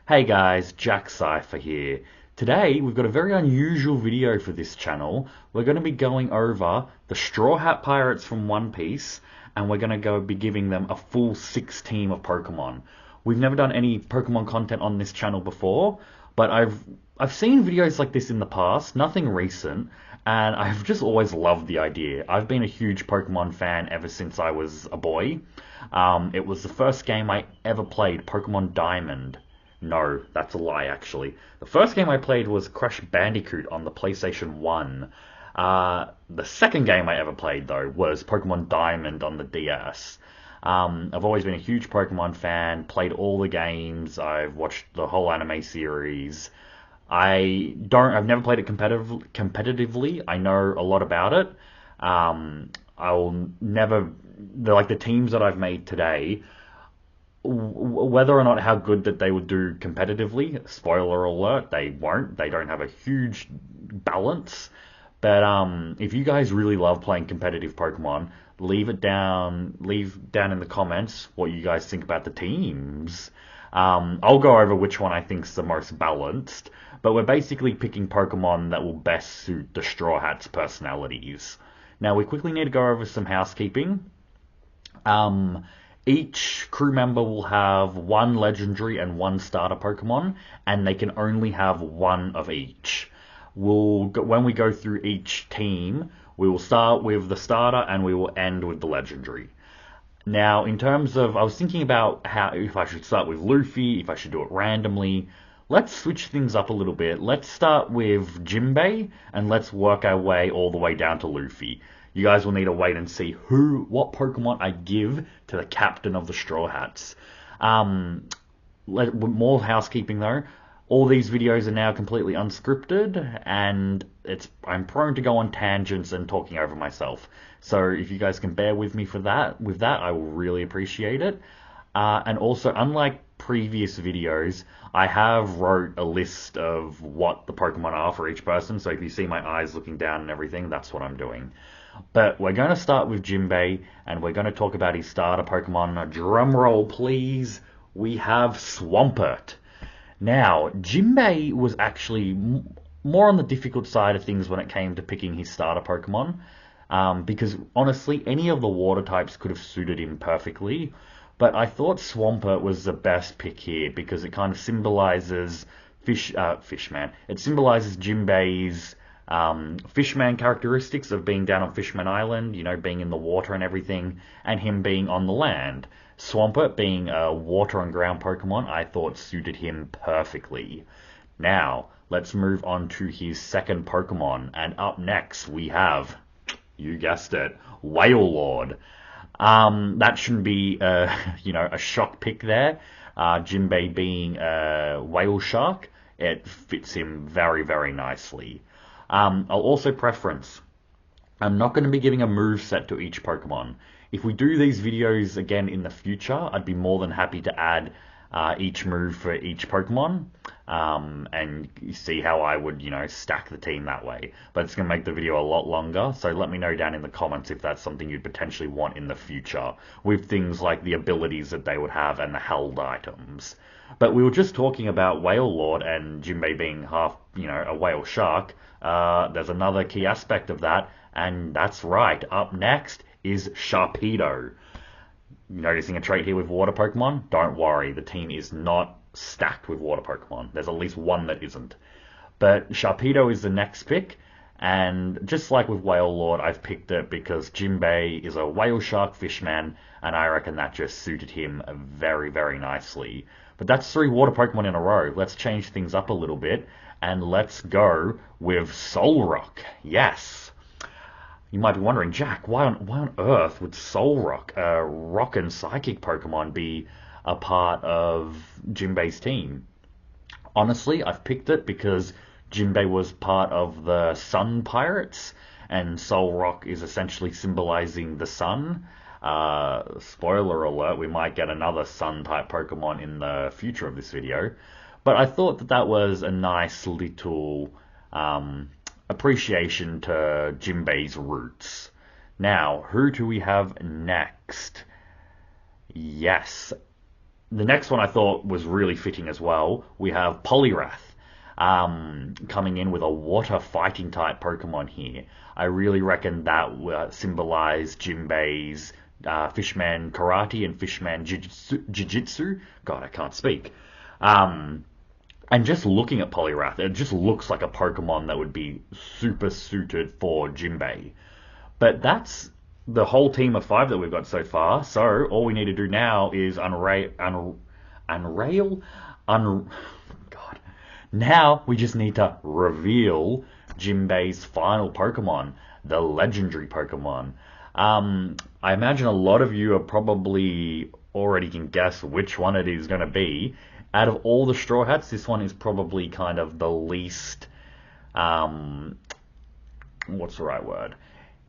Hey guys, Jack Cypher here. Today we've got a very unusual video for this channel. We're going to be going over the Straw Hat Pirates from One Piece, and we're going to be giving them a full 6 team of Pokemon. We've never done any Pokemon content on this channel before, but I've seen videos like this in the past, nothing recent, and I've just always loved the idea. I've been a huge Pokemon fan ever since I was a boy. It was the first game I ever played, Pokemon Diamond. No, that's a lie, actually. The first game I played was Crash Bandicoot on the PlayStation 1. The second game I ever played, though, was Pokemon Diamond on the DS. I've always been a huge Pokemon fan, played all the games, I've watched the whole anime series. I've never played it competitively. I know a lot about it. I'll never, the teams that I've made today, whether or not how good that they would do competitively, spoiler alert, they won't. They don't have a huge balance. But if you guys really love playing competitive Pokemon, leave down in the comments what you guys think about the teams. I'll go over which one I think's the most balanced, but we're basically picking Pokemon that will best suit the Straw Hats' personalities. Now we quickly need to go over some housekeeping. Um, each crew member will have one legendary and one starter Pokemon, and they can only have one of each. When we go through each team, we will start with the starter and we will end with the legendary. Now, in terms of, I was thinking about how if I should start with Luffy, if I should do it randomly. Let's switch things up a little bit. Let's start with Jinbei and let's work our way all the way down to Luffy. You guys will need to wait and see what Pokemon I give to the captain of the Straw Hats. More housekeeping though. All these videos are now completely unscripted, and I'm prone to go on tangents and talking over myself. So if you guys can bear with me for that, I will really appreciate it. And also, unlike previous videos, I have wrote a list of what the Pokemon are for each person. So if you see my eyes looking down and everything, that's what I'm doing. But we're going to start with Jinbei, and we're going to talk about his starter Pokemon. Drum roll, please. We have Swampert. Now, Jinbei was actually more on the difficult side of things when it came to picking his starter Pokemon, because honestly, any of the water types could have suited him perfectly. But I thought Swampert was the best pick here because it kind of symbolizes Fishman. It symbolizes Jinbei's Fishman characteristics of being down on Fishman Island, being in the water and everything, and him being on the land. Swampert being a water and ground Pokemon, I thought suited him perfectly. Now, let's move on to his second Pokemon, and up next we have, you guessed it, Wailord. That shouldn't be, a shock pick there. Jinbei being a whale shark, it fits him very, very nicely. I'll also preference, I'm not going to be giving a move set to each Pokemon. If we do these videos again in the future, I'd be more than happy to add each move for each Pokemon, and see how I would, stack the team that way. But it's going to make the video a lot longer, so let me know down in the comments if that's something you'd potentially want in the future, with things like the abilities that they would have and the held items. But we were just talking about Wailord and Jinbei being half, a whale shark. There's another key aspect of that, and that's right. Up next is Sharpedo. Noticing a trait here with water Pokemon? Don't worry, the team is not stacked with water Pokemon. There's at least one that isn't. But Sharpedo is the next pick, and just like with Wailord, I've picked it because Jinbei is a whale shark fishman, and I reckon that just suited him very, very nicely. But that's 3 water Pokemon in a row. Let's change things up a little bit, and let's go with Solrock. Yes! You might be wondering, Jack, why on earth would Solrock, a rock and psychic Pokemon, be a part of Jinbei's team? Honestly, I've picked it because Jinbei was part of the Sun Pirates, and Solrock is essentially symbolizing the sun. Spoiler alert, we might get another sun type Pokemon in the future of this video. But I thought that was a nice little appreciation to Jinbei's roots. Now, who do we have next? Yes, The next one I thought was really fitting as well. We have Poliwrath coming in with a water fighting type Pokemon here. I really reckon that symbolized Jinbei's Fishman Karate and Fishman Jiu-Jitsu. God, I can't speak. Um, and just looking at Poliwrath, it just looks like a Pokemon that would be super suited for Jinbei. But that's the whole team of five that we've got so far. So all we need to do now is unrail, un. God. Now we just need to reveal Jinbei's final Pokemon, the legendary Pokemon. I imagine a lot of you are probably already can guess which one it is going to be. Out of all the Straw Hats, this one is probably kind of the least. What's the right word?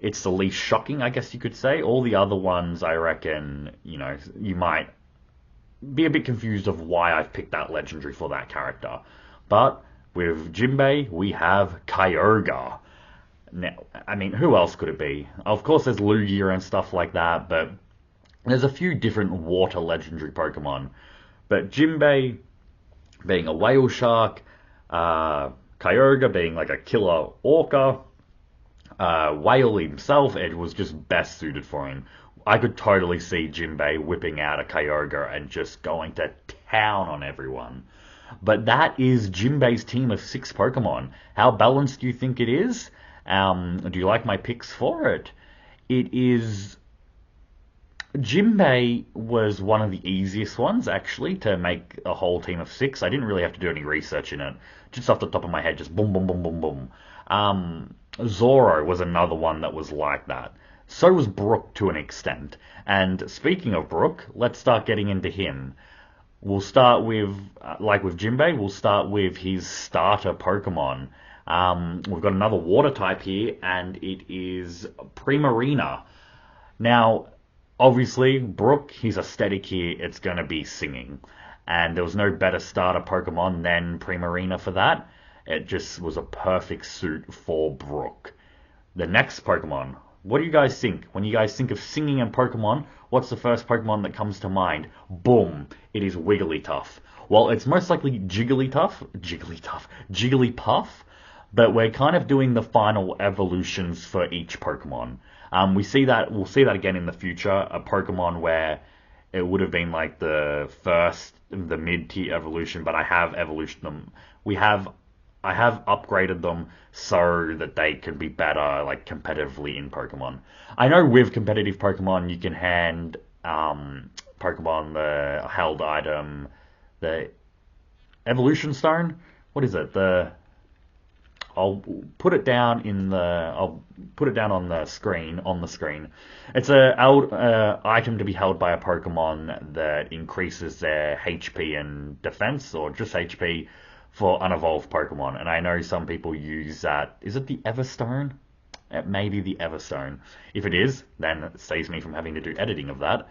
It's the least shocking, I guess you could say. All the other ones, I reckon, you might be a bit confused of why I've picked that legendary for that character. But with Jinbei, we have Kyogre. Now, I mean, who else could it be? Of course, there's Lugia and stuff like that, but there's a few different water legendary Pokemon. But Jinbei being a whale shark, Kyogre being like a killer orca, Whale himself, it was just best suited for him. I could totally see Jinbei whipping out a Kyogre and just going to town on everyone. But that is Jinbei's team of 6 Pokemon. How balanced do you think it is? Do you like my picks for it? It is. Jinbei was one of the easiest ones, actually, to make a whole team of 6. I didn't really have to do any research in it. Just off the top of my head, just boom, boom, boom, boom, boom. Zoro was another one that was like that. So was Brook to an extent. And speaking of Brook, let's start getting into him. We'll start with, like with Jinbei, we'll start with his starter Pokemon. We've got another water type here, and it is Primarina. Now, obviously, Brook, his aesthetic here, it's going to be singing. And there was no better starter Pokemon than Primarina for that. It just was a perfect suit for Brook. The next Pokemon. What do you guys think? When you guys think of singing and Pokemon, what's the first Pokemon that comes to mind? Boom! It is Wigglytuff. Well, it's most likely Jigglypuff, but we're kind of doing the final evolutions for each Pokemon. We'll see that again in the future. A Pokemon where it would have been like the mid-tier evolution, but I have evolutioned them. I have upgraded them so that they can be better, like, competitively in Pokemon. I know with competitive Pokemon, you can hand Pokemon the held item, the Evolution Stone. What is it? I'll put it down on the screen. It's a item to be held by a Pokemon that increases their HP and defense, or just HP, for unevolved Pokemon. And I know some people use that. Is it the Everstone? It may be the Everstone. If it is, then it saves me from having to do editing of that.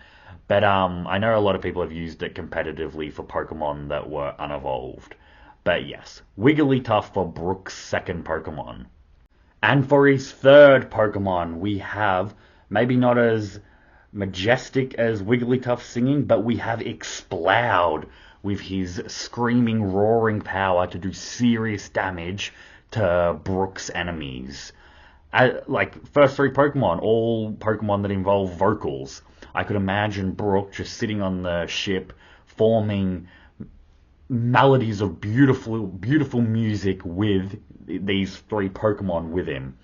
But I know a lot of people have used it competitively for Pokemon that were unevolved. But yes, Wigglytuff for Brook's second Pokemon. And for his third Pokemon, we have, maybe not as majestic as Wigglytuff singing, but we have Exploud with his screaming, roaring power to do serious damage to Brook's enemies. Like, first 3 Pokemon, all Pokemon that involve vocals. I could imagine Brook just sitting on the ship, forming melodies of beautiful, beautiful music with these 3 Pokemon with him.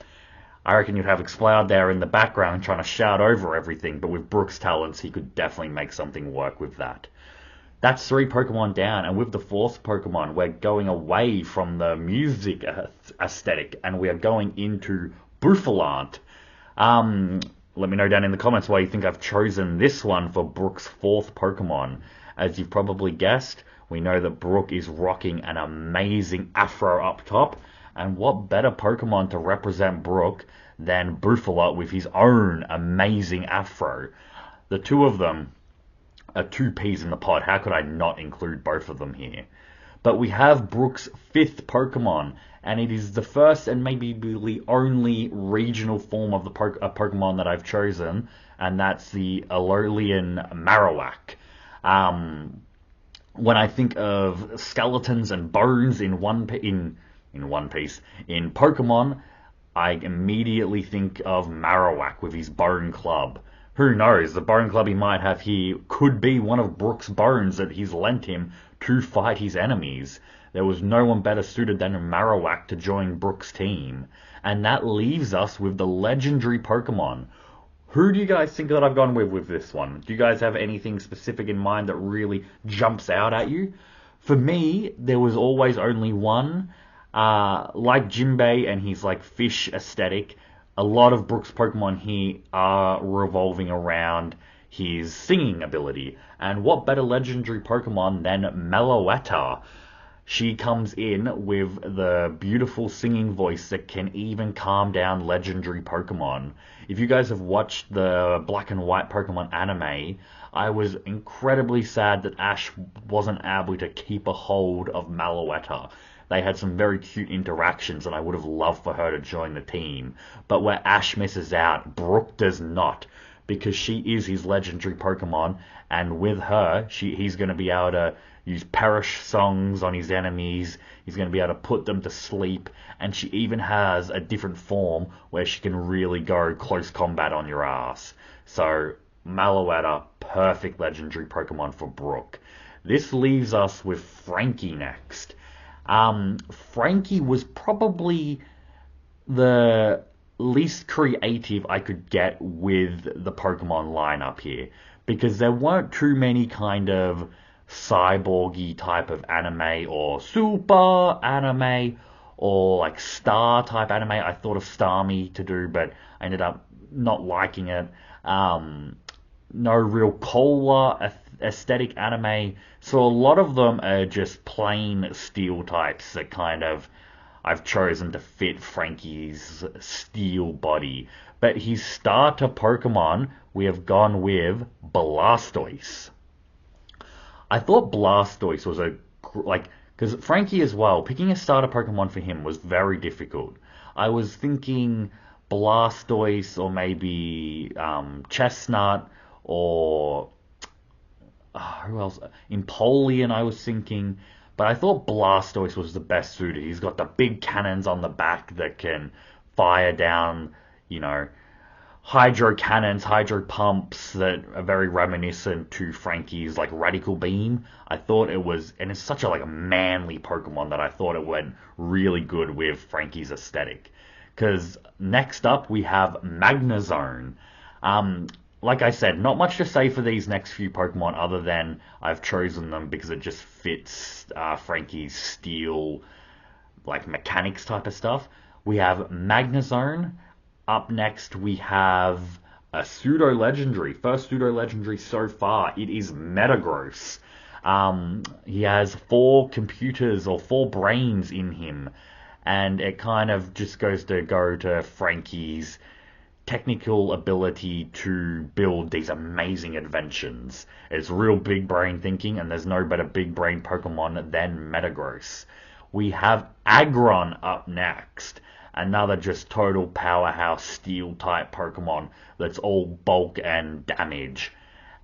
I reckon you'd have Exploud there in the background trying to shout over everything, but with Brook's talents, he could definitely make something work with that. That's 3 Pokemon down, and with the 4th Pokemon, we're going away from the music aesthetic, and we are going into Bouffalant. Let me know down in the comments why you think I've chosen this one for Brook's 4th Pokemon. As you've probably guessed, we know that Brook is rocking an amazing afro up top, and what better Pokemon to represent Brook than Bouffalant with his own amazing afro. The two of them are 2 peas in the pod. How could I not include both of them here? But we have Brook's 5th Pokemon, and it is the first and maybe the only regional form of the Pokemon that I've chosen, and that's the Alolan Marowak. when I think of skeletons and bones in One Piece in Pokemon, I immediately think of Marowak with his bone club. Who knows? The bone club he might have here could be one of Brook's bones that he's lent him to fight his enemies. There was no one better suited than Marowak to join Brook's team. And that leaves us with the legendary Pokemon. Who do you guys think that I've gone with this one? Do you guys have anything specific in mind that really jumps out at you? For me, there was always only one. Like Jinbei and his like fish aesthetic, a lot of Brook's Pokemon here are revolving around his singing ability. And what better legendary Pokemon than Meloetta? She comes in with the beautiful singing voice that can even calm down legendary Pokemon. If you guys have watched the Black and White Pokemon anime, I was incredibly sad that Ash wasn't able to keep a hold of Meloetta. They had some very cute interactions, and I would have loved for her to join the team. But where Ash misses out, Brook does not, because she is his legendary Pokemon, and with her, he's going to be able to use perish songs on his enemies. He's going to be able to put them to sleep, and she even has a different form where she can really go close combat on your ass. So, Meloetta, perfect legendary Pokemon for Brook. This leaves us with Frankie next. Frankie was probably the least creative I could get with the Pokemon lineup here, because there weren't too many kind of cyborgy type of anime or super anime or like star type anime. I thought of Starmie to do, but I ended up not liking it. No real cola aesthetic anime, so a lot of them are just plain steel types that kind of I've chosen to fit Frankie's steel body. But his starter Pokemon, we have gone with Blastoise. I thought Blastoise was because Frankie as well, picking a starter Pokemon for him was very difficult. I was thinking Blastoise or maybe Chestnut or who else? Empoleon, I was thinking. But I thought Blastoise was the best suited. He's got the big cannons on the back that can fire down, you know, hydro cannons, hydro pumps that are very reminiscent to Frankie's like Radical Beam. I thought it was, and it's such a like a manly Pokemon that I thought it went really good with Frankie's aesthetic. Because next up we have Magnezone. Like I said, not much to say for these next few Pokemon other than I've chosen them because it just fits Frankie's steel, like mechanics type of stuff. We have Magnezone. Up next, we have a pseudo legendary. First pseudo legendary so far. It is Metagross. He has 4 computers or 4 brains in him, and it kind of just goes to go to Frankie's technical ability to build these amazing inventions. It's real big brain thinking, and there's no better big brain Pokemon than Metagross. We have Aggron up next, another just total powerhouse steel type Pokemon that's all bulk and damage.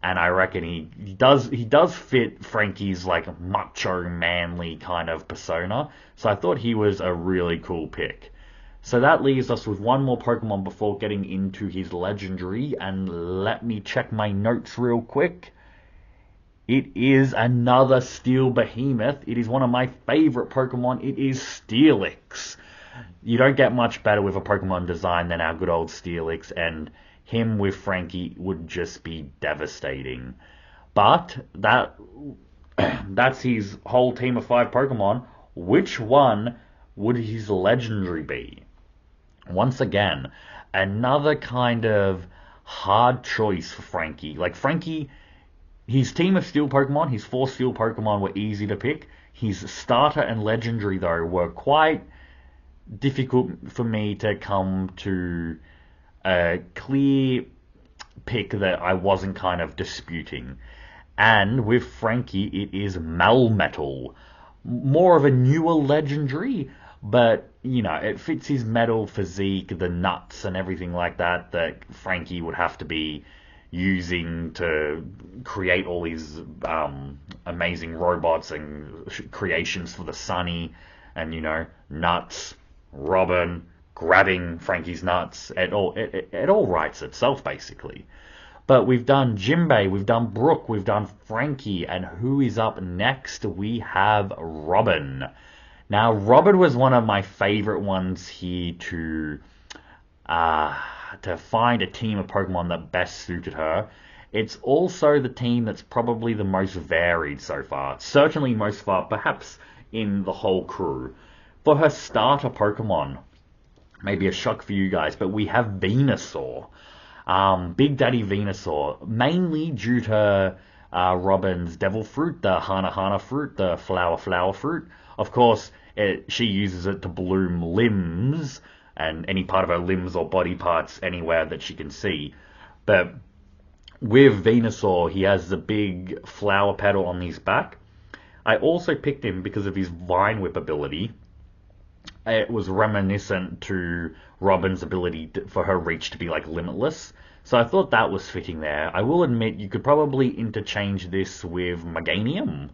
And I reckon he does fit Frankie's like macho manly kind of persona. So I thought he was a really cool pick. So that leaves us with one more Pokemon before getting into his legendary, and let me check my notes real quick. It is another Steel Behemoth. It is one of my favorite Pokemon. It is Steelix. You don't get much better with a Pokemon design than our good old Steelix, and him with Frankie would just be devastating. But that's his whole team of 5 Pokemon. Which one would his legendary be? Once again, another kind of hard choice for Frankie. Like Frankie, his team of steel Pokemon, his 4 steel Pokemon were easy to pick. His starter and legendary, though, were quite difficult for me to come to a clear pick that I wasn't kind of disputing. And with Frankie, it is Melmetal. More of a newer legendary, but you know, it fits his metal physique, the nuts and everything like that Frankie would have to be, using to create all these amazing robots and creations for the Sunny, and nuts, Robin grabbing Frankie's nuts. It all writes itself basically. But we've done Jimbei, we've done Brooke, we've done Frankie, and who is up next? We have Robin. Now, Robin was one of my favorite ones here to find a team of Pokemon that best suited her. It's also the team that's probably the most varied so far. Certainly most far, perhaps in the whole crew. For her starter Pokemon, maybe a shock for you guys, but we have Venusaur. Big Daddy Venusaur, mainly due to Robin's Devil Fruit, the Hana Hana fruit, the flower fruit. Of course, she uses it to bloom limbs and any part of her limbs or body parts anywhere that she can see. But with Venusaur, he has the big flower petal on his back. I also picked him because of his Vine Whip ability. It was reminiscent to Robin's ability for her reach to be like limitless. So I thought that was fitting there. I will admit you could probably interchange this with Meganium.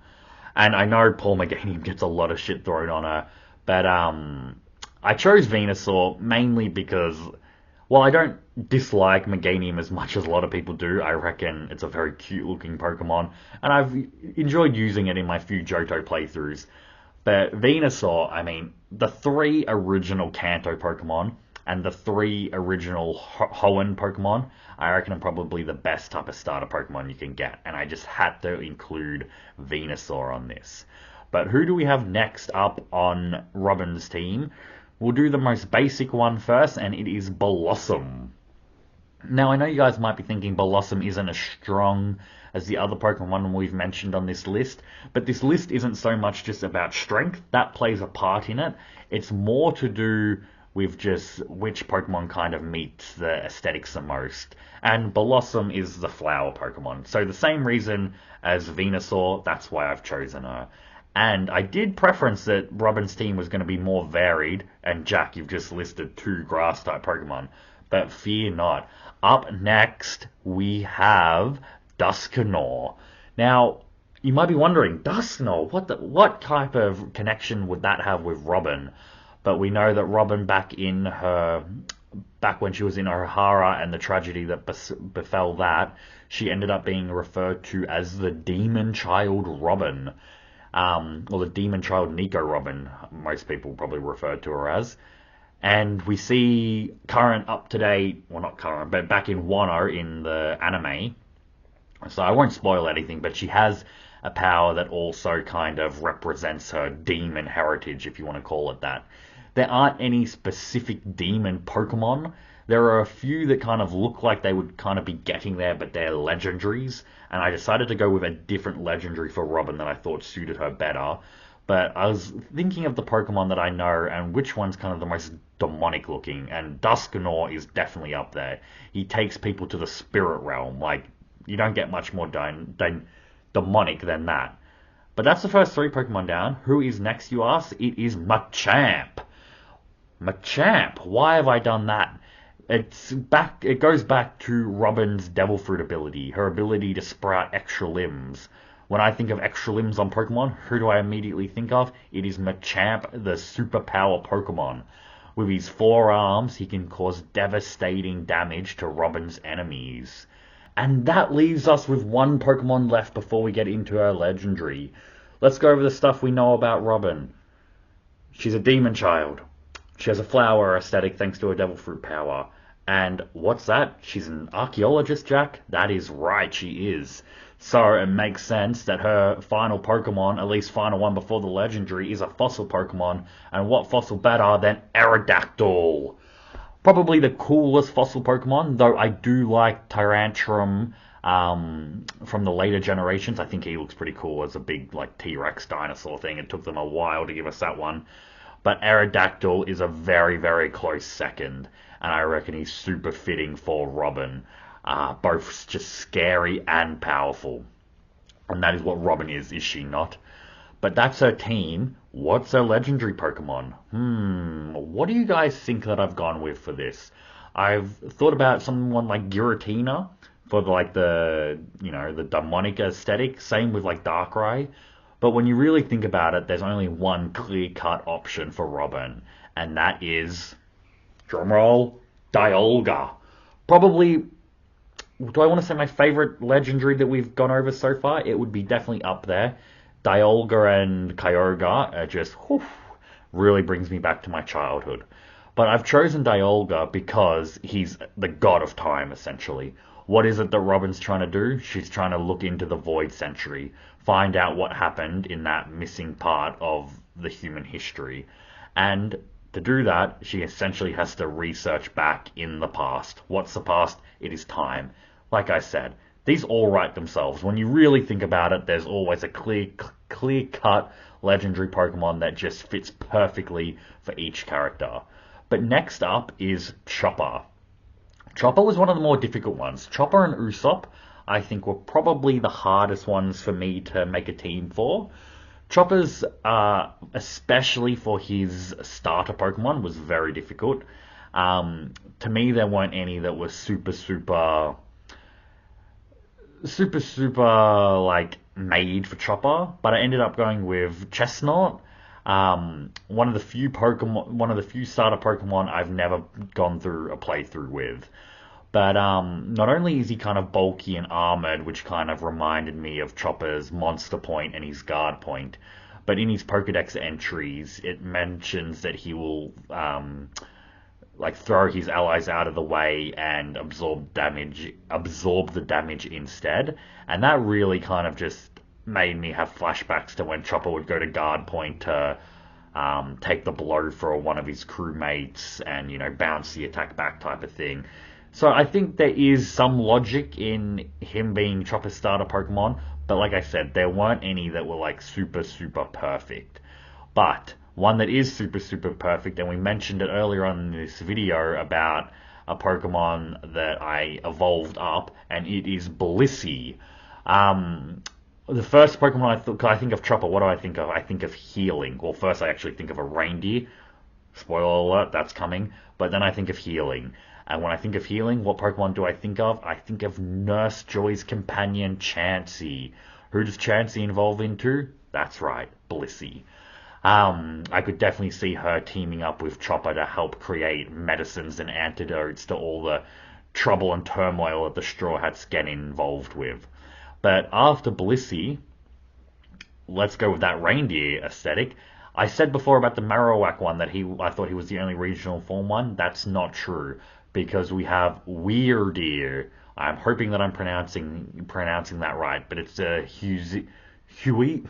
And I know Paul Meganium gets a lot of shit thrown on her, but I chose Venusaur mainly because, while I don't dislike Meganium as much as a lot of people do, I reckon it's a very cute looking Pokemon, and I've enjoyed using it in my few Johto playthroughs. But Venusaur, I mean, the 3 original Kanto Pokemon and the 3 original Hoenn Pokemon, I reckon are probably the best type of starter Pokemon you can get, and I just had to include Venusaur on this. But who do we have next up on Robin's team? We'll do the most basic one first, and it is Blossom. Now, I know you guys might be thinking Blossom isn't as strong as the other Pokemon we've mentioned on this list, but this list isn't so much just about strength. That plays a part in it. It's more to do with just which Pokemon kind of meets the aesthetics the most. And Blossom is the flower Pokemon. So the same reason as Venusaur, that's why I've chosen her. And I did preference that Robin's team was going to be more varied, and Jack, you've just listed 2 grass-type Pokemon. But fear not. Up next, we have Dusknoir. Now, you might be wondering, Dusknoir, what type of connection would that have with Robin? But we know that Robin, back when she was in Ohara and the tragedy that befell that, she ended up being referred to as the Demon Child Robin. Or the Demon Child Nico Robin, most people probably refer to her as. And we see current, up-to-date, well, not current, but back in Wano in the anime. So I won't spoil anything, but she has a power that also kind of represents her demon heritage, if you want to call it that. There aren't any specific demon Pokemon. There are a few that kind of look like they would kind of be getting there, but they're legendaries. And I decided to go with a different legendary for Robin that I thought suited her better. But I was thinking of the Pokemon that I know and which one's kind of the most demonic looking. And Dusknoir is definitely up there. He takes people to the spirit realm. Like, you don't get much more demonic than that. But that's the first 3 Pokemon down. Who is next, you ask? It is Machamp. Machamp. Why have I done that? It goes back to Robin's Devil Fruit ability, her ability to sprout extra limbs. When I think of extra limbs on Pokemon, who do I immediately think of? It is Machamp, the superpower Pokemon. With his 4 arms, he can cause devastating damage to Robin's enemies. And that leaves us with 1 Pokemon left before we get into our legendary. Let's go over the stuff we know about Robin. She's a demon child. She has a flower aesthetic thanks to her Devil Fruit power. And what's that? She's an archaeologist, Jack? That is right, she is. So it makes sense that her final Pokemon, at least final one before the legendary, is a fossil Pokemon. And what fossil better than Aerodactyl? Probably the coolest fossil Pokemon, though I do like Tyrantrum from the later generations. I think he looks pretty cool as a big like T-Rex dinosaur thing. It took them a while to give us that one. But Aerodactyl is a very, very close second, and I reckon he's super fitting for Robin. Both just scary and powerful. And that is what Robin is she not? But that's her team. What's her legendary Pokemon? What do you guys think that I've gone with for this? I've thought about someone like Giratina, for like the demonic aesthetic. Same with like Darkrai. But when you really think about it, there's only one clear cut option for Robin, and that is, drumroll, Dialga. Probably, do I want to say my favorite legendary that we've gone over so far? It would be definitely up there. Dialga and Kyogre are just, whew, really brings me back to my childhood. But I've chosen Dialga because he's the god of time, essentially. What is it that Robin's trying to do? She's trying to look into the Void Century, find out what happened in that missing part of the human history. And to do that, she essentially has to research back in the past. What's the past? It is time. Like I said, these all write themselves. When you really think about it, there's always a clear cut legendary Pokemon that just fits perfectly for each character. But next up is Chopper. Chopper was one of the more difficult ones. Chopper and Usopp, I think, were probably the hardest ones for me to make a team for. Chopper's, especially for his starter Pokemon, was very difficult. To me, there weren't any that were super, like made for Chopper, but I ended up going with Chestnut. One of the few starter Pokemon I've never gone through a playthrough with. But not only is he kind of bulky and armored, which kind of reminded me of Chopper's Monster Point and his Guard Point, but in his Pokedex entries, it mentions that he will like throw his allies out of the way and absorb the damage instead. And that really kind of just made me have flashbacks to when Chopper would go to guard point to take the blow for one of his crewmates and, bounce the attack back type of thing. So I think there is some logic in him being Chopper's starter Pokemon, but like I said, there weren't any that were like super perfect. But one that is super perfect, and we mentioned it earlier on in this video about a Pokemon that I evolved up, and it is Blissey. The first Pokemon I think of Chopper, what do I think of? I think of healing. Well, first I actually think of a reindeer. Spoiler alert, that's coming. But then I think of healing. And when I think of healing, what Pokemon do I think of? I think of Nurse Joy's companion, Chansey. Who does Chansey evolve into? That's right, Blissey. I could definitely see her teaming up with Chopper to help create medicines and antidotes to all the trouble and turmoil that the Straw Hats get involved with. But after Blissey, let's go with that reindeer aesthetic. I said before about the Marowak one that I thought he was the only regional form one. That's not true because we have Weirdeer. I'm hoping that I'm pronouncing that right, but it's a Hisuian.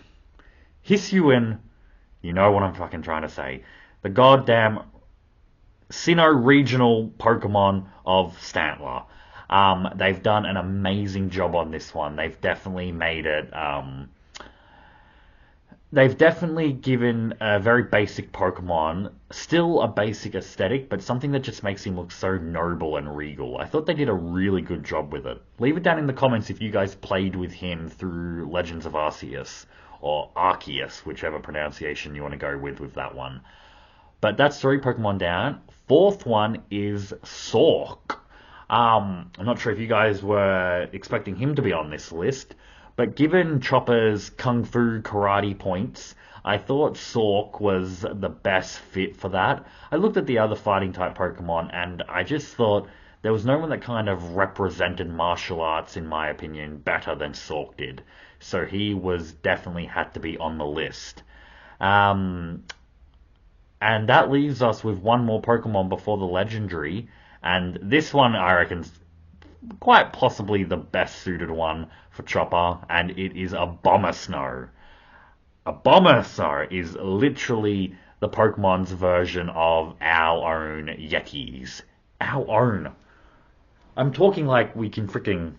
You know what I'm fucking trying to say. The goddamn Sinnoh regional Pokemon of Stantler. They've done an amazing job on this one. They've definitely made it. They've definitely given a very basic Pokemon still a basic aesthetic, but something that just makes him look so noble and regal. I thought they did a really good job with it. Leave it down in the comments if you guys played with him through Legends of Arceus, or Arceus, whichever pronunciation you want to go with that one. But that's 3 Pokemon down. Fourth one is Sork. I'm not sure if you guys were expecting him to be on this list, but given Chopper's Kung Fu karate points, I thought Sork was the best fit for that. I looked at the other fighting type Pokemon and I just thought there was no one that kind of represented martial arts, in my opinion, better than Sork did. So he was definitely had to be on the list. And that leaves us with one more Pokemon before the legendary. And this one, I reckon, is quite possibly the best suited one for Chopper, and it is Abomasnow. Abomasnow is literally the Pokemon's version of our own Yetis. Our own. I'm talking like we can freaking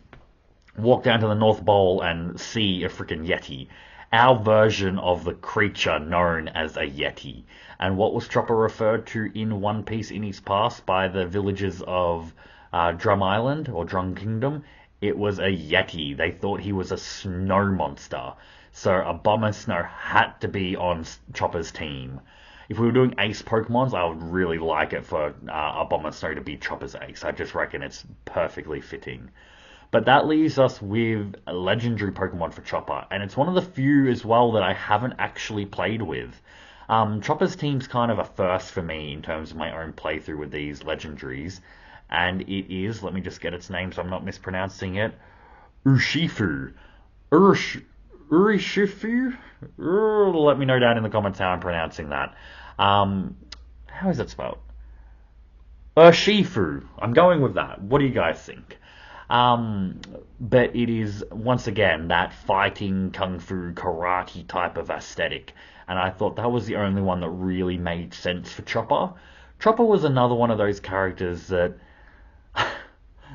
walk down to the North Pole and see a freaking Yeti. Our version of the creature known as a Yeti. And what was Chopper referred to in One Piece in his past by the villagers of Drum Island or Drum Kingdom? It was a Yeti. They thought he was a snow monster. So Abomasnow had to be on Chopper's team. If we were doing ace Pokemons, I would really like it for Abomasnow to be Chopper's ace. I just reckon it's perfectly fitting. But that leaves us with a legendary Pokemon for Chopper, and it's one of the few as well that I haven't actually played with. Chopper's team's kind of a first for me in terms of my own playthrough with these legendaries, and it is, let me just get its name so I'm not mispronouncing it, Urshifu. Urish, Urishifu? Let me know down in the comments how I'm pronouncing that. How is it spelled? Urshifu. I'm going with that. What do you guys think? Um, but it is once again that fighting kung fu karate type of aesthetic, and I thought that was the only one that really made sense for Chopper. Chopper was another one of those characters that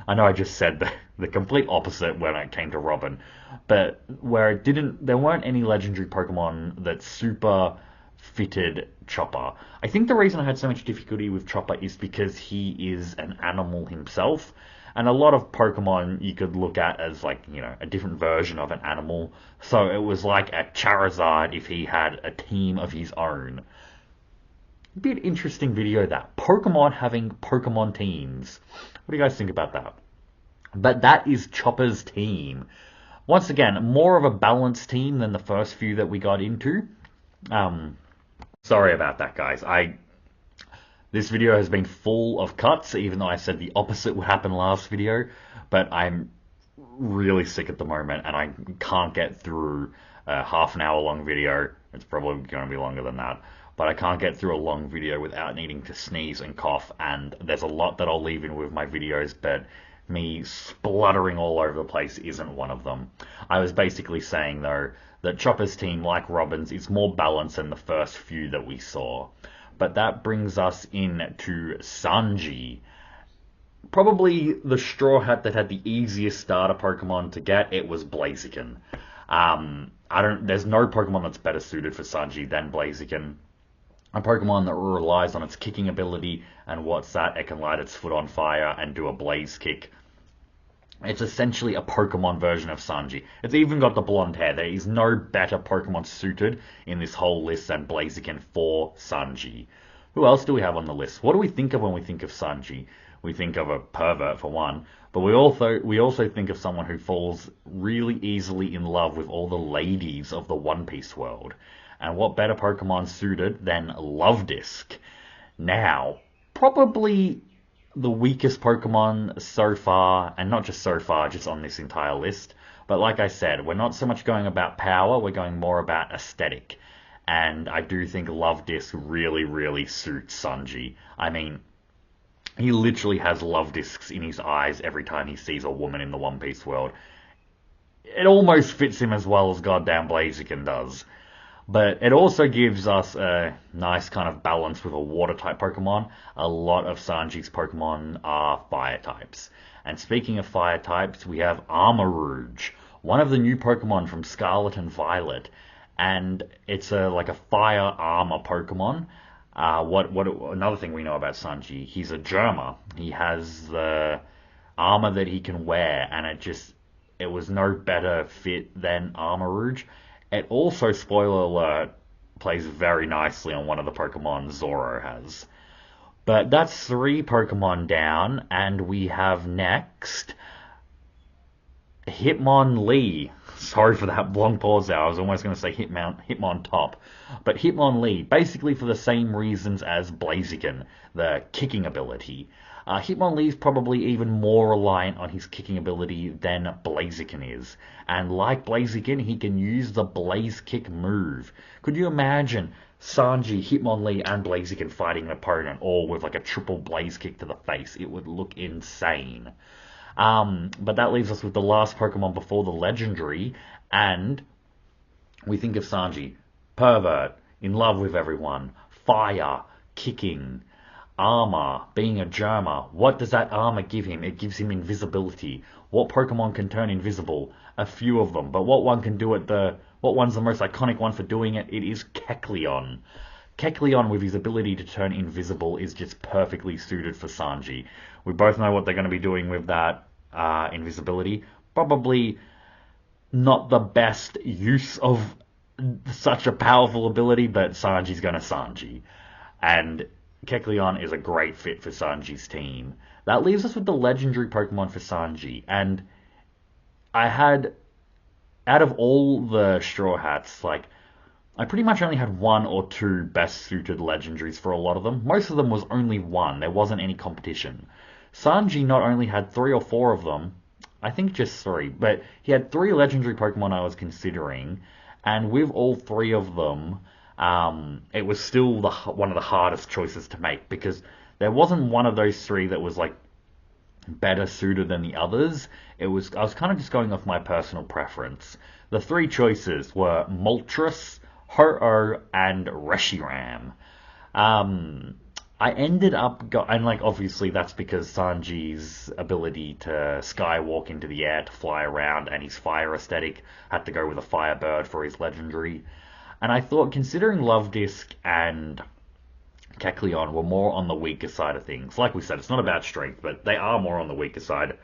I know I just said the complete opposite when it came to Robin, but where it didn't, there weren't any legendary Pokemon that super fitted Chopper. I think the reason I had so much difficulty with Chopper is because he is an animal himself, and a lot of Pokemon you could look at as like, a different version of an animal. So it was like a Charizard if he had a team of his own. It'd be an interesting video that. Pokemon having Pokemon teams. What do you guys think about that? But that is Chopper's team. Once again, more of a balanced team than the first few that we got into. Um, Sorry about that, guys. This video has been full of cuts, even though I said the opposite would happen last video. But I'm really sick at the moment, and I can't get through a half an hour long video. It's probably going to be longer than that. But I can't get through a long video without needing to sneeze and cough, and there's a lot that I'll leave in with my videos, but me spluttering all over the place isn't one of them. I was basically saying, though, that Chopper's team, like Robin's, is more balanced than the first few that we saw. But that brings us in to Sanji. Probably the Straw Hat that had the easiest starter Pokemon to get, it was Blaziken. There's no Pokemon that's better suited for Sanji than Blaziken. A Pokemon that relies on its kicking ability, and what's that? It can light its foot on fire and do a blaze kick. It's essentially a Pokemon version of Sanji. It's even got the blonde hair. There is no better Pokemon suited in this whole list than Blaziken for Sanji. Who else do we have on the list? What do we think of when we think of Sanji? We think of a pervert for one, but we also think of someone who falls really easily in love with all the ladies of the One Piece world. And what better Pokemon suited than Luvdisc? Now, probably the weakest Pokemon so far, and not just so far, just on this entire list. But like I said, we're not so much going about power, we're going more about aesthetic. And I do think Luvdisc really, really suits Sanji. I mean, he literally has Luvdiscs in his eyes every time he sees a woman in the One Piece world. It almost fits him as well as goddamn Blaziken does. But it also gives us a nice kind of balance with a water type Pokemon. A lot of Sanji's Pokemon are fire types. And speaking of fire types, we have Armarouge, one of the new Pokemon from Scarlet and Violet. And it's like a fire armor Pokemon. Another thing we know about Sanji, he's a Germa. He has the armor that he can wear, and it was no better fit than Armarouge. It also, spoiler alert, plays very nicely on one of the Pokemon Zoro has. But that's 3 Pokemon down, and we have next Hitmonlee. Sorry for that long pause there. I was almost going to say Hitmontop. But Hitmonlee, basically for the same reasons as Blaziken, the kicking ability. Hitmonlee is probably even more reliant on his kicking ability than Blaziken is. And like Blaziken, he can use the Blaze Kick move. Could you imagine Sanji, Hitmonlee, and Blaziken fighting an opponent, all with like a triple Blaze Kick to the face? It would look insane. But that leaves us with the last Pokemon before the legendary, and we think of Sanji. Pervert, in love with everyone, fire, kicking, armor, being a Germa. What does that armor give him? It gives him invisibility. What Pokemon can turn invisible? A few of them, but what one can do it, what one's the most iconic one for doing it? It is Kecleon. Kecleon, with his ability to turn invisible, is just perfectly suited for Sanji. We both know what they're going to be doing with that invisibility. Probably not the best use of such a powerful ability, but Sanji's going to Sanji. And Kecleon is a great fit for Sanji's team. That leaves us with the legendary Pokemon for Sanji. And I had, out of all the Straw Hats, like, I pretty much only had one or two best suited legendaries for a lot of them. Most of them was only one, there wasn't any competition. Sanji not only had three or four of them, I think just three, but he had three legendary Pokemon I was considering, and with all three of them, it was still one of the hardest choices to make because there wasn't one of those three that was like better suited than the others. I was kind of just going off my personal preference. The three choices were Moltres, Ho-Oh, and Reshiram. Um, I ended up and like obviously that's because Sanji's ability to skywalk into the air to fly around and his fire aesthetic had to go with a Firebird for his legendary. And I thought considering Love Disc and Kecleon were more on the weaker side of things. Like we said, it's not about strength, but they are more on the weaker side.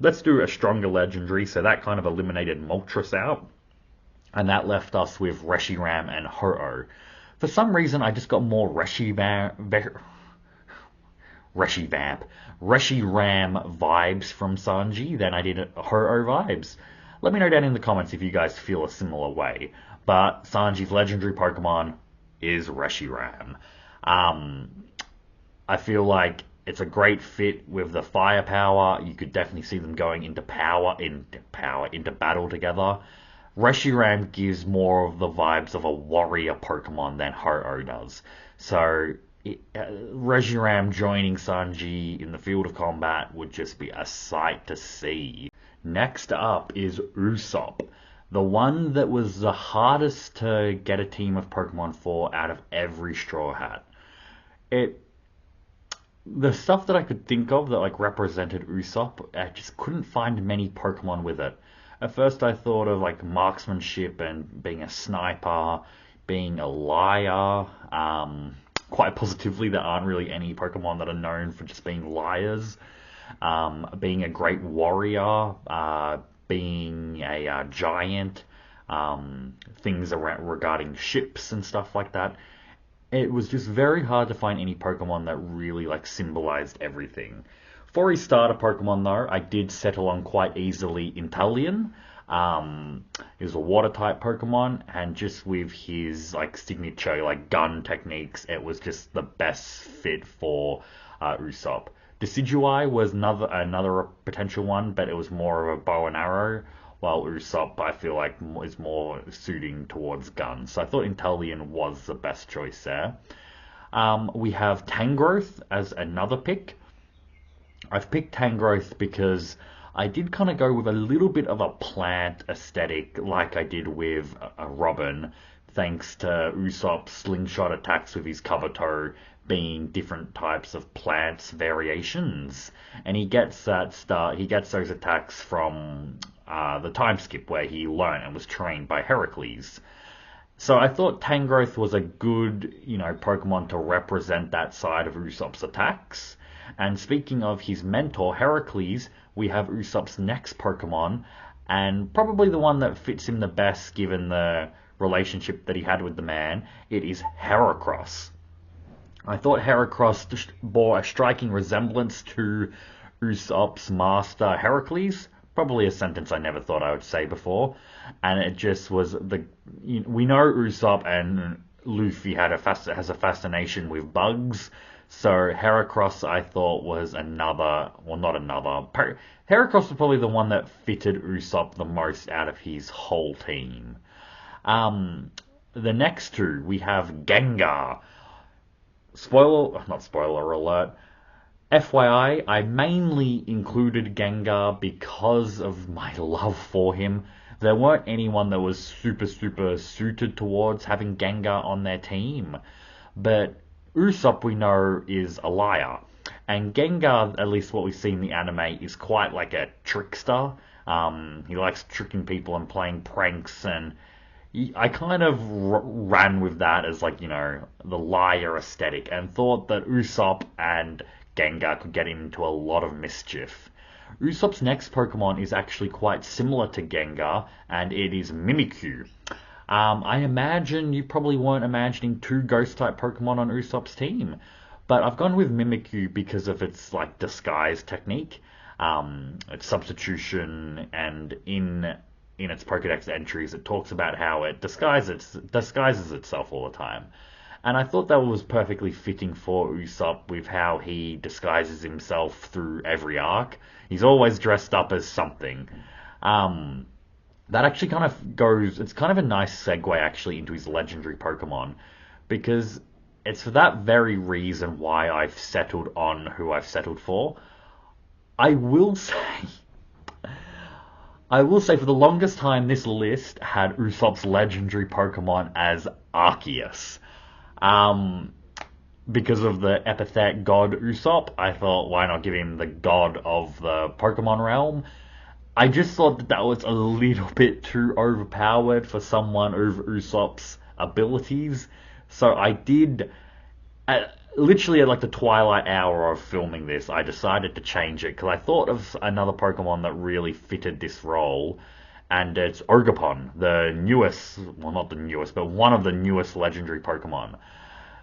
Let's do a stronger legendary, so that kind of eliminated Moltres out, and that left us with Reshiram and Ho-Oh. For some reason, I just got more Reshiram vibes from Sanji than I did Ho-Oh vibes. Let me know down in the comments if you guys feel a similar way. But Sanji's legendary Pokemon is Reshiram. Um, I feel like it's a great fit with the firepower. You could definitely see them going into battle together. Reshiram gives more of the vibes of a warrior Pokemon than Ho-Oh does. So Reshiram joining Sanji in the field of combat would just be a sight to see. Next up is Usopp, the one that was the hardest to get a team of Pokemon for out of every Straw Hat. It The stuff that I could think of that like represented Usopp, I just couldn't find many Pokemon with it. At first, I thought of like marksmanship and being a sniper, being a liar. Quite positively, there aren't really any Pokemon that are known for just being liars. Being a great warrior, being a giant, things around regarding ships and stuff like that. It was just very hard to find any Pokemon that really like symbolized everything. For his starter Pokemon though, I did settle on quite easily Inteleon. He was a water type Pokemon, and just with his like signature like gun techniques, it was just the best fit for Usopp. Decidueye was another potential one, but it was more of a bow and arrow, while Usopp I feel like is more suiting towards guns. So I thought Inteleon was the best choice there. We have Tangrowth as another pick. I've picked Tangrowth because I did kind of go with a little bit of a plant aesthetic like I did with a Robin, thanks to Usopp's slingshot attacks with his Kabuto being different types of plants variations. And he gets those attacks from the time skip where he learned and was trained by Heracles. So I thought Tangrowth was a good, Pokemon to represent that side of Usopp's attacks. And speaking of his mentor, Heracles, we have Usopp's next Pokemon, and probably the one that fits him the best given the relationship that he had with the man. It is Heracross. I thought Heracross bore a striking resemblance to Usopp's master Heracles. Probably a sentence I never thought I would say before. And it just was we know Usopp and Luffy has a fascination with bugs. So Heracross I thought was Heracross was probably the one that fitted Usopp the most out of his whole team. The next two we have Gengar. Not spoiler alert. FYI, I mainly included Gengar because of my love for him. There weren't anyone that was super suited towards having Gengar on their team. But Usopp we know is a liar. And Gengar, at least what we see in the anime, is quite like a trickster. He likes tricking people and playing pranks, and I kind of ran with that as like, the liar aesthetic, and thought that Usopp and Gengar could get into a lot of mischief. Usopp's next Pokemon is actually quite similar to Gengar, and it is Mimikyu. I imagine you probably weren't imagining two Ghost-type Pokemon on Usopp's team, but I've gone with Mimikyu because of its like disguise technique. its substitution, and in its Pokedex entries, it talks about how it disguises itself all the time. And I thought that was perfectly fitting for Usopp with how he disguises himself through every arc. He's always dressed up as something. Um, that actually kind of goes, it's kind of a nice segue actually into his legendary Pokemon, because it's for that very reason why I've settled on who I've settled for. I will say, I will say for the longest time this list had Usopp's legendary Pokemon as Arceus. Um, because of the epithet God Usopp, I thought, why not give him the God of the Pokemon realm? I just thought that that was a little bit too overpowered for someone over Usopp's abilities. So I did, literally at like the twilight hour of filming this, I decided to change it because I thought of another Pokemon that really fitted this role, and it's Ogerpon, the newest, well, not the newest, but one of the newest legendary Pokemon.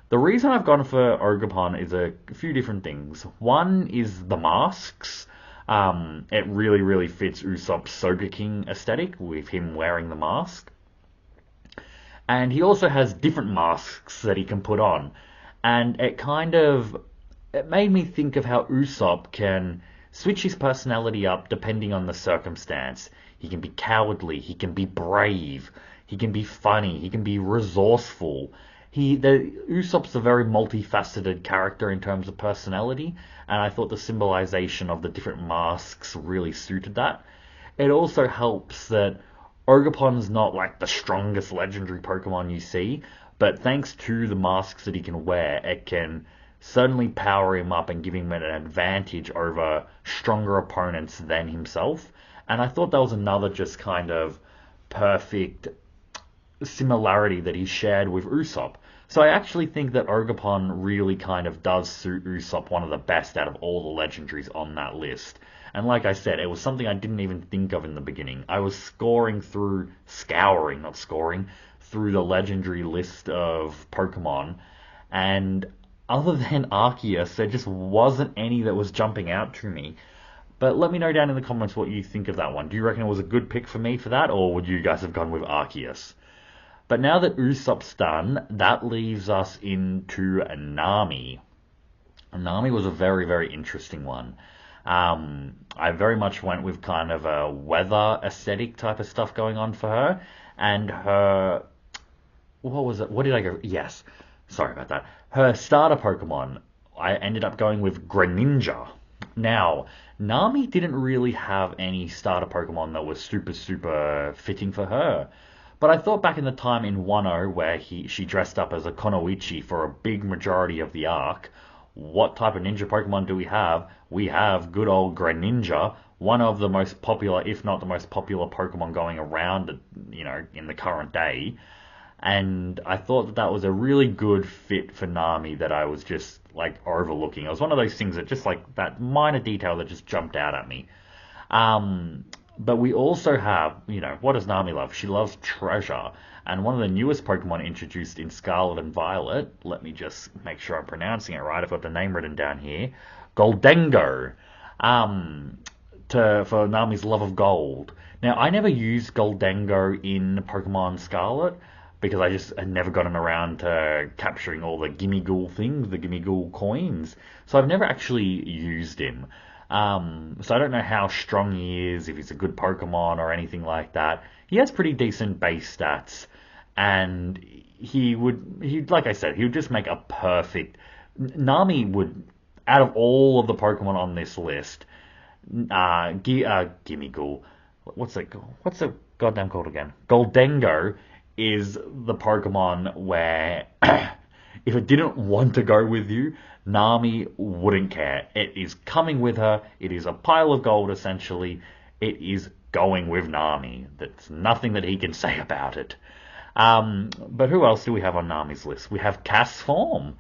The reason I've gone for Ogerpon is a few different things. One is the masks. It really, really fits Usopp's Sogeking aesthetic with him wearing the mask. And he also has different masks that he can put on. And it made me think of how Usopp can switch his personality up depending on the circumstance. He can be cowardly, he can be brave, he can be funny, he can be resourceful. Usopp's a very multifaceted character in terms of personality, and I thought the symbolization of the different masks really suited that. It also helps that Ogerpon's not like the strongest legendary Pokemon you see, but thanks to the masks that he can wear, it can certainly power him up and give him an advantage over stronger opponents than himself. And I thought that was another just kind of perfect similarity that he shared with Usopp. So I actually think that Ogerpon really kind of does suit Usopp one of the best out of all the legendaries on that list. And like I said, it was something I didn't even think of in the beginning. I was scouring, not scoring, through the legendary list of Pokemon, and other than Arceus, there just wasn't any that was jumping out to me. But let me know down in the comments what you think of that one. Do you reckon it was a good pick for me for that, or would you guys have gone with Arceus? But now that Usopp's done, that leaves us into Nami. Nami was a very, very interesting one. I very much went with kind of a weather aesthetic type of stuff going on for her. And her, what was it? What did I go? Yes, sorry about that. Her starter Pokemon, I ended up going with Greninja. Now, Nami didn't really have any starter Pokemon that was super, super fitting for her. But I thought back in the time in Wano where she dressed up as a Konoichi for a big majority of the arc, what type of ninja Pokemon do we have? We have good old Greninja, one of the most popular, if not the most popular Pokemon going around, in the current day. And I thought that that was a really good fit for Nami that I was just like overlooking. It was one of those things that just like that minor detail that just jumped out at me. Um, but we also have, what does Nami love? She loves treasure. And one of the newest Pokemon introduced in Scarlet and Violet, let me just make sure I'm pronouncing it right. I've got the name written down here. Goldengo. For Nami's love of gold. Now, I never used Goldengo in Pokemon Scarlet because I just had never gotten around to capturing all the Gimmighoul things, the Gimmighoul coins. So I've never actually used him. So I don't know how strong he is, if he's a good Pokemon or anything like that. He has pretty decent base stats, and like I said, he would just make a perfect. Nami would, out of all of the Pokemon on this list, Gimmighoul, what's it goddamn called again? Goldengo is the Pokemon where if it didn't want to go with you, Nami wouldn't care. It is coming with her. It is a pile of gold, essentially. It is going with Nami. There's nothing that he can say about it. But who else do we have on Nami's list? We have Castform.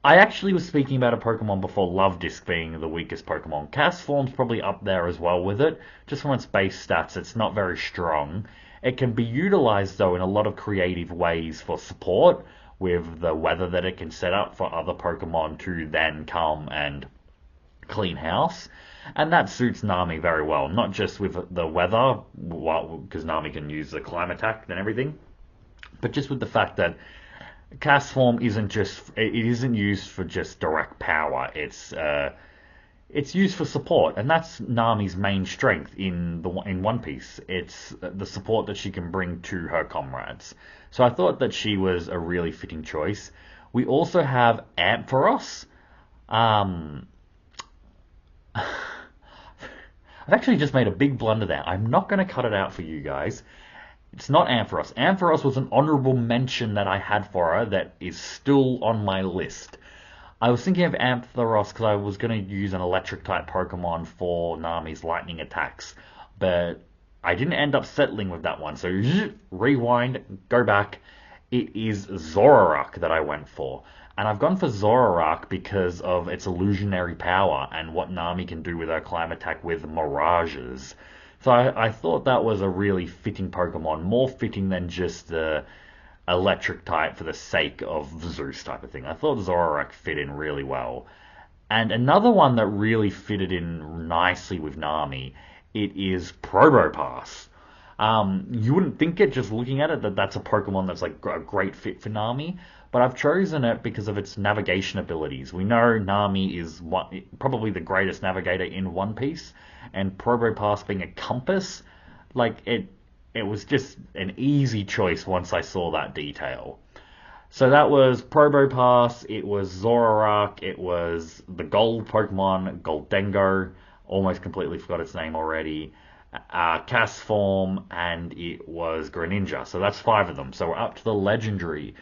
I actually was speaking about a Pokemon before, Luvdisc being the weakest Pokemon. Castform's probably up there as well with it. Just from its base stats, it's not very strong. It can be utilized, though, in a lot of creative ways for support, with the weather that it can set up for other Pokemon to then come and clean house. And that suits Nami very well, not just with the weather, because Nami can use the climate attack and everything, but just with the fact that cast form it isn't used for just direct power. It's used for support, and that's Nami's main strength in One Piece. It's the support that she can bring to her comrades. So I thought that she was a really fitting choice. We also have Ampharos. Um, I've actually just made a big blunder there. I'm not going to cut it out for you guys. It's not Ampharos. Ampharos was an honorable mention that I had for her that is still on my list. I was thinking of Ampharos because I was going to use an electric type Pokemon for Nami's lightning attacks, but I didn't end up settling with that one. So rewind, go back. It is Zoroark that I went for. And I've gone for Zoroark because of its illusionary power and what Nami can do with her climb attack with mirages. So I thought that was a really fitting Pokemon, more fitting than just the electric type for the sake of Zeus type of thing. I thought Zoroark fit in really well. And another one that really fitted in nicely with Nami, it is Probopass. You wouldn't think it just looking at it that that's a Pokemon that's like a great fit for Nami, but I've chosen it because of its navigation abilities. We know Nami is probably the greatest navigator in One Piece, and Probopass being a compass, like it was just an easy choice once I saw that detail. So that was Probopass, it was Zoroark, it was the gold Pokemon, Goldengo, almost completely forgot its name already, Castform, and it was Greninja. So that's 5 of them. So we're up to the legendary.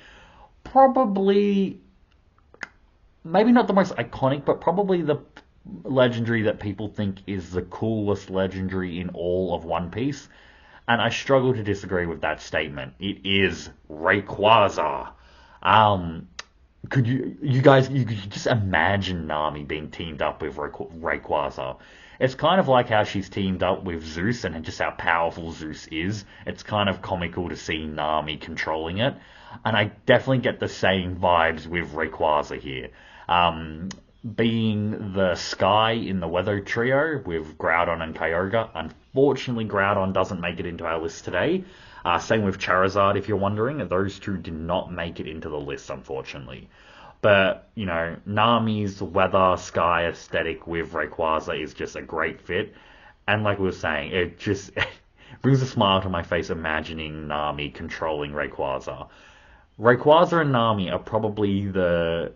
Probably, maybe not the most iconic, but probably the legendary that people think is the coolest legendary in all of One Piece. And I struggle to disagree with that statement. It is Rayquaza. Um, you guys, you could just imagine Nami being teamed up with Rayquaza. It's kind of like how she's teamed up with Zeus and just how powerful Zeus is. It's kind of comical to see Nami controlling it. And I definitely get the same vibes with Rayquaza here. Being the Sky in the Weather Trio with Groudon and Kyogre. Unfortunately, Groudon doesn't make it into our list today. Same with Charizard, if you're wondering. Those two did not make it into the list, unfortunately. But, you know, Nami's Weather Sky aesthetic with Rayquaza is just a great fit. And like we were saying, it just brings a smile to my face imagining Nami controlling Rayquaza. Rayquaza and Nami are probably the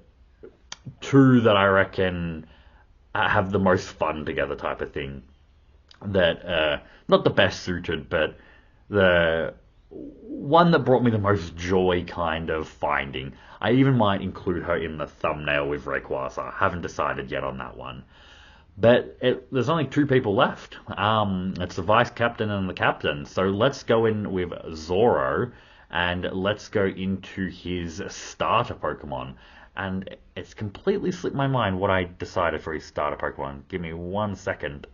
two that I reckon have the most fun together type of thing. That, not the best suited, but the one that brought me the most joy kind of finding. I even might include her in the thumbnail with Rayquaza. Haven't decided yet on that one. But there's only 2 people left. It's the vice captain and the captain. So let's go in with Zoro and let's go into his starter Pokemon. And it's completely slipped my mind what I decided for his starter Pokemon. Give me 1 second.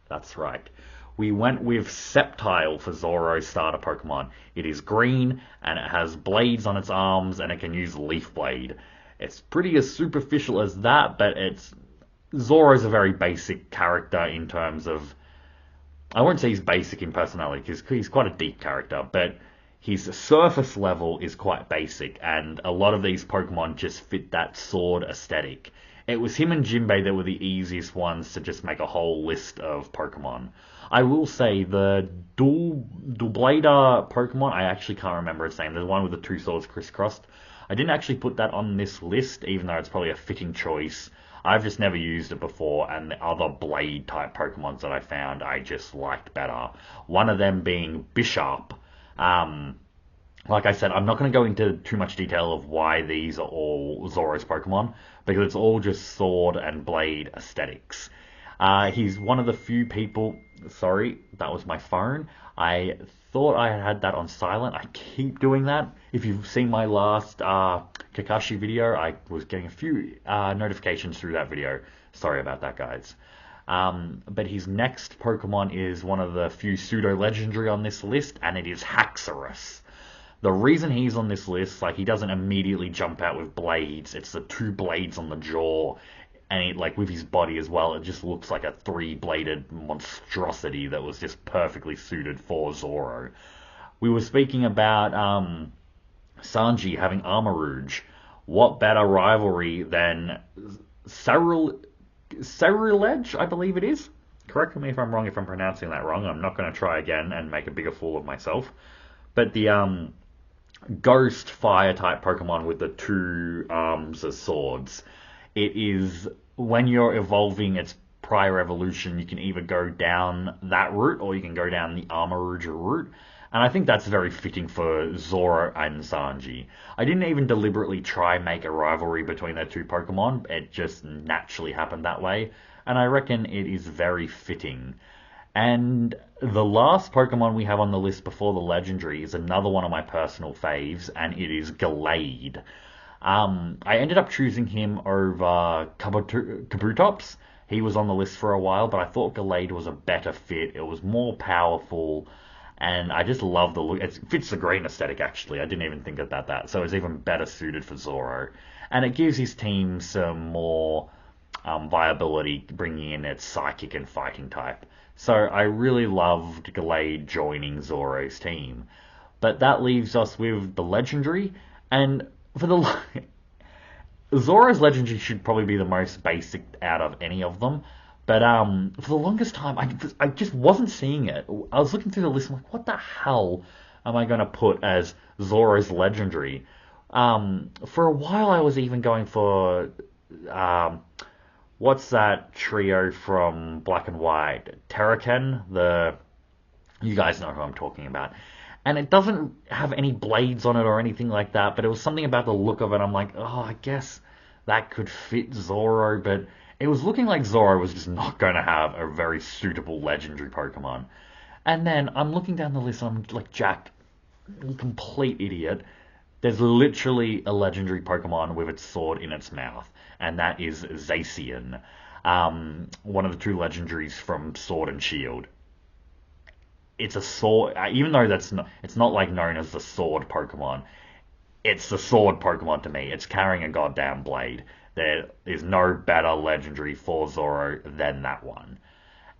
That's right. We went with Sceptile for Zoro's starter Pokemon. It is green, and it has blades on its arms, and it can use Leaf Blade. It's pretty as superficial as that, but Zoro's a very basic character in terms of... I won't say he's basic in personality, because he's quite a deep character, but his surface level is quite basic, and a lot of these Pokemon just fit that sword aesthetic. It was him and Jinbei that were the easiest ones to just make a whole list of Pokemon. I will say the Doublada Pokemon, I actually can't remember its name. There's one with the 2 swords crisscrossed. I didn't actually put that on this list, even though it's probably a fitting choice. I've just never used it before, and the other blade type Pokemons that I found I just liked better. One of them being Bisharp. Like I said, I'm not going to go into too much detail of why these are all Zoro's Pokemon, because it's all just sword and blade aesthetics. He's one of the few people... Sorry, that was my phone. I thought I had that on silent. I keep doing that. If you've seen my last Kakashi video, I was getting a few notifications through that video. Sorry about that, guys. But his next Pokemon is one of the few pseudo-legendary on this list, and it is Haxorus. The reason he's on this list, like, he doesn't immediately jump out with blades. It's the 2 blades on the jaw. and it, like with his body as well, it just looks like a three-bladed monstrosity that was just perfectly suited for Zoro. We were speaking about Sanji having Armor Rouge. What better rivalry than Cyril Ceruledge, I believe it is. Correct me if I'm wrong if I'm pronouncing that wrong. I'm not going to try again and make a bigger fool of myself. But the ghost fire type Pokemon with the two arms as swords. It is when you're evolving its prior evolution, you can either go down that route or you can go down the Armarouge route. And I think that's very fitting for Zoro and Sanji. I didn't even deliberately try and make a rivalry between their two Pokemon. It just naturally happened that way. And I reckon it is very fitting. And the last Pokemon we have on the list before the legendary is another one of my personal faves, and it is Gallade. I ended up choosing him over Kabutops. He was on the list for a while, but I thought Gallade was a better fit. It was more powerful, and I just love the look. It fits the green aesthetic, actually. I didn't even think about that. So it's even better suited for Zoro. And it gives his team some more viability, bringing in its psychic and fighting type. So I really loved Gallade joining Zoro's team. But that leaves us with the legendary, and for the Zoro's legendary should probably be the most basic out of any of them. But for the longest time, I just wasn't seeing it. I was looking through the list, I'm like, what the hell am I going to put as Zoro's legendary? For a while, I was even going for what's that trio from Black and White? Terraken, you guys know who I'm talking about. And it doesn't have any blades on it or anything like that, but it was something about the look of it. I'm like, oh, I guess that could fit Zoro, but it was looking like Zoro was just not going to have a very suitable legendary Pokemon. And then I'm looking down the list and I'm like, Jack, complete idiot. There's literally a legendary Pokemon with its sword in its mouth, and that is Zacian, one of the two legendaries from Sword and Shield. It's a sword, even though it's not like known as the sword Pokemon. It's the sword Pokemon to me. It's carrying a goddamn blade. There is no better legendary for Zoro than that one.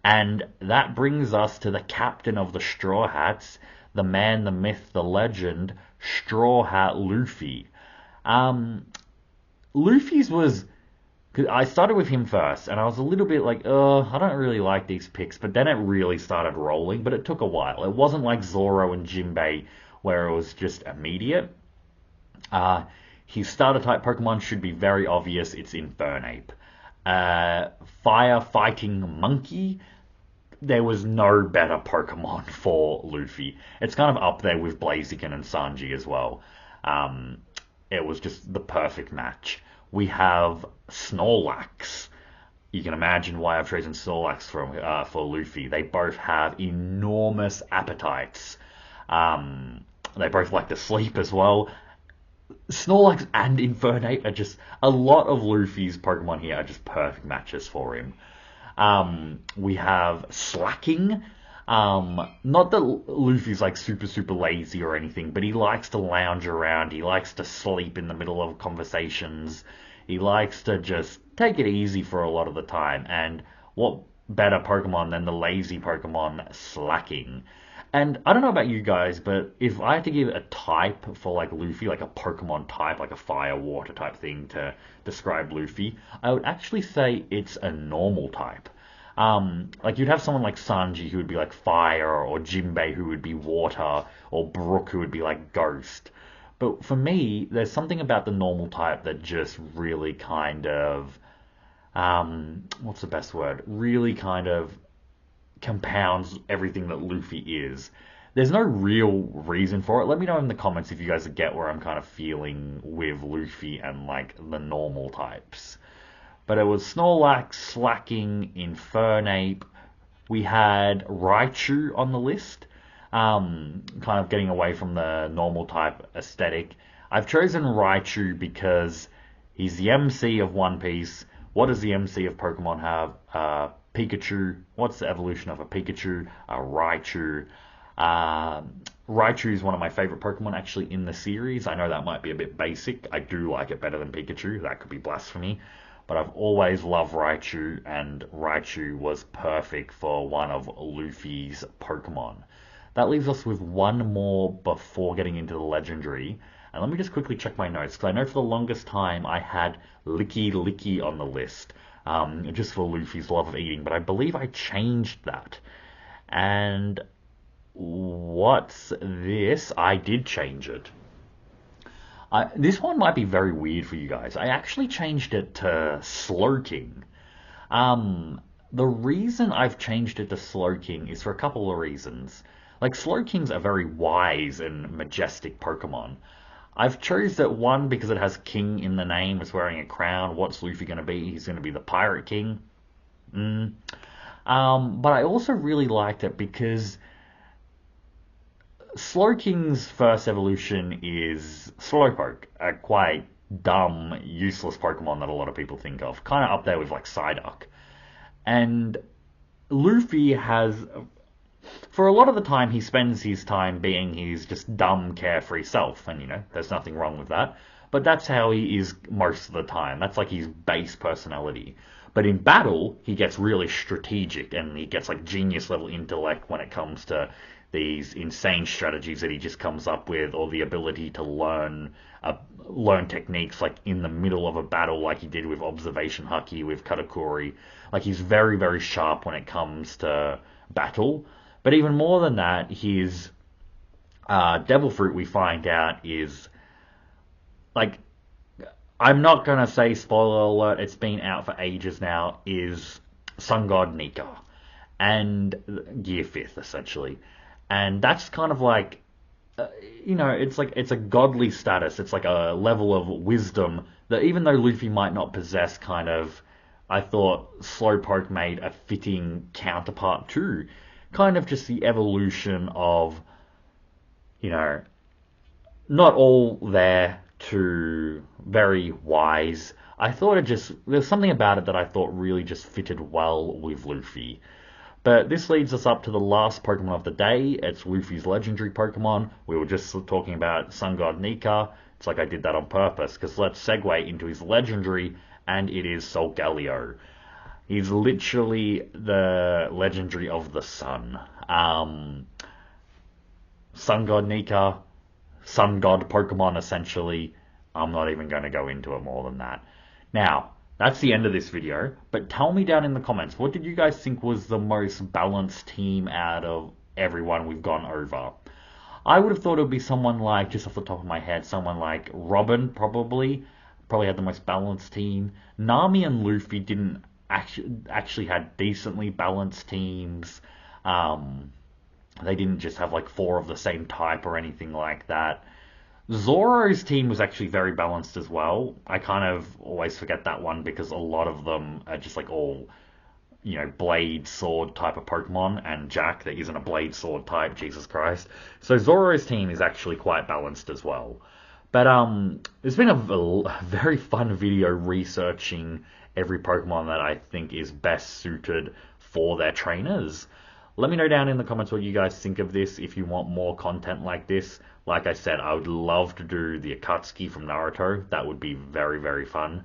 And that brings us to the captain of the Straw Hats, the man, the myth, the legend, Straw Hat Luffy. Luffy's was. Cause I started with him first, and I was a little bit like, I don't really like these picks, but then it really started rolling, but it took a while. It wasn't like Zoro and Jinbei, where it was just immediate. His starter type Pokemon should be very obvious. It's Infernape. Fire Fighting Monkey. There was no better Pokemon for Luffy. It's kind of up there with Blaziken and Sanji as well. It was just the perfect match. We have Snorlax. You can imagine why I've chosen Snorlax for Luffy. They both have enormous appetites. They both like to sleep as well. Snorlax and Infernape are just a lot of Luffy's Pokemon here are just perfect matches for him. We have Slacking. Not that Luffy's like super lazy or anything, but he likes to lounge around. He likes to sleep in the middle of conversations. He likes to just take it easy for a lot of the time. And what better Pokemon than the lazy Pokemon Slacking? And I don't know about you guys, but if I had to give a type for like Luffy, like a Pokemon type, like a fire water type thing to describe Luffy, I would actually say it's a normal type. Like you'd have someone like Sanji who would be like fire, or Jinbei who would be water, or Brook who would be like ghost. But for me, there's something about the normal type that just really kind of, what's the best word? Really kind of compounds everything that Luffy is. There's no real reason for it. Let me know in the comments if you guys get where I'm kind of feeling with Luffy and like the normal types. But it was Snorlax, Slacking, Infernape. We had Raichu on the list, kind of getting away from the normal type aesthetic. I've chosen Raichu because he's the MC of One Piece. What does the MC of Pokemon have? Pikachu. What's the evolution of a Pikachu? A Raichu. Raichu is one of my favorite Pokemon actually in the series. I know that might be a bit basic. I do like it better than Pikachu. That could be blasphemy. but I've always loved Raichu, and Raichu was perfect for one of Luffy's Pokemon. That leaves us with one more before getting into the legendary. And let me just quickly check my notes, because I know for the longest time I had Licky Licky on the list, just for Luffy's love of eating, but I believe I changed that. And what's this? I did change it. This one might be very weird for you guys. I actually changed it to Slowking. The reason I've changed it to Slowking is for a couple of reasons. Like, Slowking's a very wise and majestic Pokemon. I've chose that one because it has King in the name, it's wearing a crown. What's Luffy going to be? He's going to be the Pirate King. But I also really liked it because Slowking's first evolution is Slowpoke, a quite dumb, useless Pokemon that a lot of people think of. Kind of up there with like Psyduck. And Luffy has, for a lot of the time, he spends his time being his just dumb, carefree self. And, there's nothing wrong with that. But that's how he is most of the time. That's like his base personality. But in battle, he gets really strategic and he gets like genius level intellect when it comes to these insane strategies that he just comes up with, or the ability to learn techniques like in the middle of a battle, like he did with Observation Haki with Katakuri. Like, he's very, very sharp when it comes to battle. But even more than that, his Devil Fruit, we find out, is like, I'm not gonna say spoiler alert, it's been out for ages now, is Sun God Nika and Gear 5th essentially. And that's kind of like, it's a godly status. It's like a level of wisdom that even though Luffy might not possess, kind of, I thought Slowpoke made a fitting counterpart to. Kind of just the evolution of, not all there to very wise. I thought there's something about it that I thought really just fitted well with Luffy. But this leads us up to the last Pokemon of the day. It's Luffy's legendary Pokemon. We were just talking about Sun God Nika. It's like I did that on purpose, because let's segue into his legendary, and it is Solgaleo. He's literally the legendary of the sun. Sun God Nika, Sun God Pokemon essentially. I'm not even going to go into it more than that. Now, that's the end of this video, but tell me down in the comments, what did you guys think was the most balanced team out of everyone we've gone over? I would have thought it would be someone like, just off the top of my head, someone like Robin probably had the most balanced team. Nami and Luffy didn't actually had decently balanced teams. They didn't just have like 4 of the same type or anything like that. Zoro's team was actually very balanced as well. I kind of always forget that one because a lot of them are just like all, blade, sword type of Pokemon, and Jack, that isn't a blade, sword type, Jesus Christ. So Zoro's team is actually quite balanced as well. But it's been a very fun video researching every Pokemon that I think is best suited for their trainers. Let me know down in the comments what you guys think of this, if you want more content like this. Like I said, I would love to do the Akatsuki from Naruto. That would be very, very fun.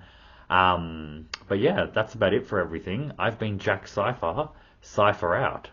But yeah, that's about it for everything. I've been Jack Cypher. Cypher out.